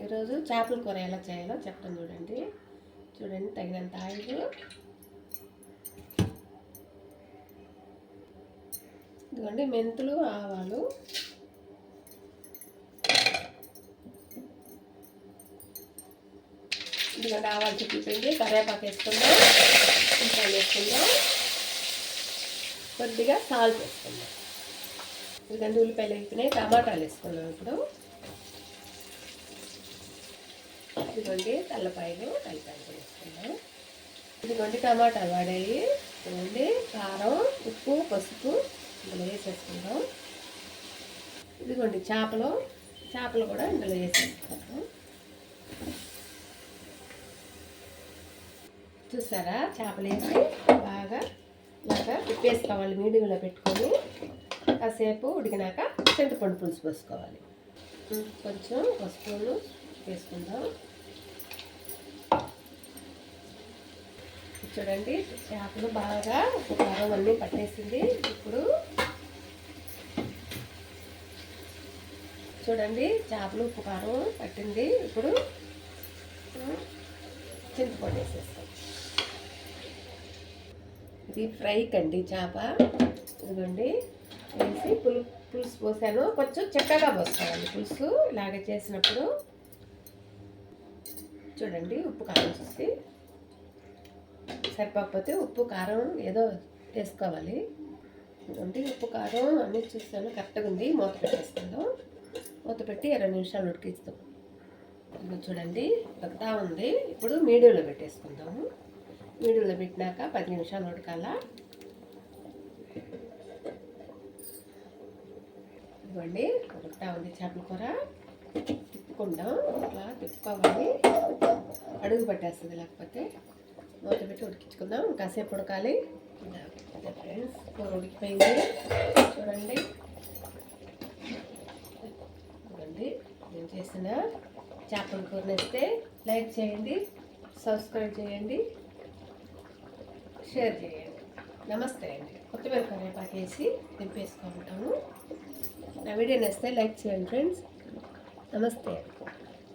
ఈరోజు చేపల కూర ఎలా చేయాలో చెప్తాను చూడండి. చూడండి, తగినంత ఆయిల్, ఇదిగోండి మెంతులు, ఆవాలు, ఇదిగోండి ఆవాలు చుట్టిపోయింది. కరివేపాకు వేసుకుందాం, ఇంకా వేసుకుందాం, కొద్దిగా సాల్ట్ వేసుకుందాం. ఇదిగోండి ఉల్లిపాయలు వేసుకున్నాయి, టమాటాలు వేసుకున్నాం. ఇప్పుడు ఇదిగోండి తెల్లపాయలు వేసుకున్నాం. ఇదిగోండి టమాటాలు వాడాయి. ఇదిగోండి కారం, ఉప్పు, పసుపు ఇందులో వేసేసుకుందాం. ఇదిగోండి చేపలు కూడా ఇందులో వేసేసుకుంటాం. చూసారా, చేపలు వేసి బాగా ఇలాగా తిప్పేసుకోవాలి. మీడియంలో పెట్టుకొని కాసేపు ఉడికినాక చింతపండు పులుసు పోసుకోవాలి. కొంచెం పసుపు వేసుకుందాం. చూడండి చేపలు బాగా కారం అన్నీ పట్టేసింది. ఇప్పుడు చూడండి చేపలు ఉప్పు కారం పట్టింది. ఇప్పుడు చింతపండు వేసేస్తాం. ఇది ఫ్రై కండి చేప. ఇదిగోండి వేసి పులుసు పోసాను. కొంచెం చక్కగా పోసుకోవాలి పులుసు ఇలాగ చేసినప్పుడు. చూడండి ఉప్పు కారం చూసి సరిపోకపోతే ఉప్పు కారం ఏదో వేసుకోవాలి. ఇదిగోండి ఉప్పు కారం అన్నీ చూస్తాను కరెక్ట్గా ఉంది. మూత పెట్టేసుకుందాం. మూత పెట్టి 20 నిమిషాలు ఉడికిస్తాం. ఇది చూడండి ఉడుకుతా ఉంది. ఇప్పుడు మీడియంలో పెట్టేసుకుందాము. మీడియంలో పెట్టినాక 10 నిమిషాలు ఉడకాల. ఇదిగోండి ఉడుకుతా ఉంది చేపల కూర. తిప్పుకుందాం, అట్లా తిప్పుకోవాలి, అడుగు పట్టేస్తుంది లేకపోతే. మూత పెట్టి ఉడికించుకుందాం. కాసేపు ఉడకాలి. ఫ్రెండ్స్ కూర ఉడికిపోయింది. చూడండి చూడండి నేను చేసిన చేపల కూర నచ్చితే లైక్ చేయండి, సబ్స్క్రైబ్ చేయండి, షేర్ చేయండి. నమస్తే అండి. కొత్తిమీర కరివేపాకు వేసి దింపేసుకుంటాము. నా వీడియో నచ్చితే లైక్ చేయండి ఫ్రెండ్స్. నమస్తే.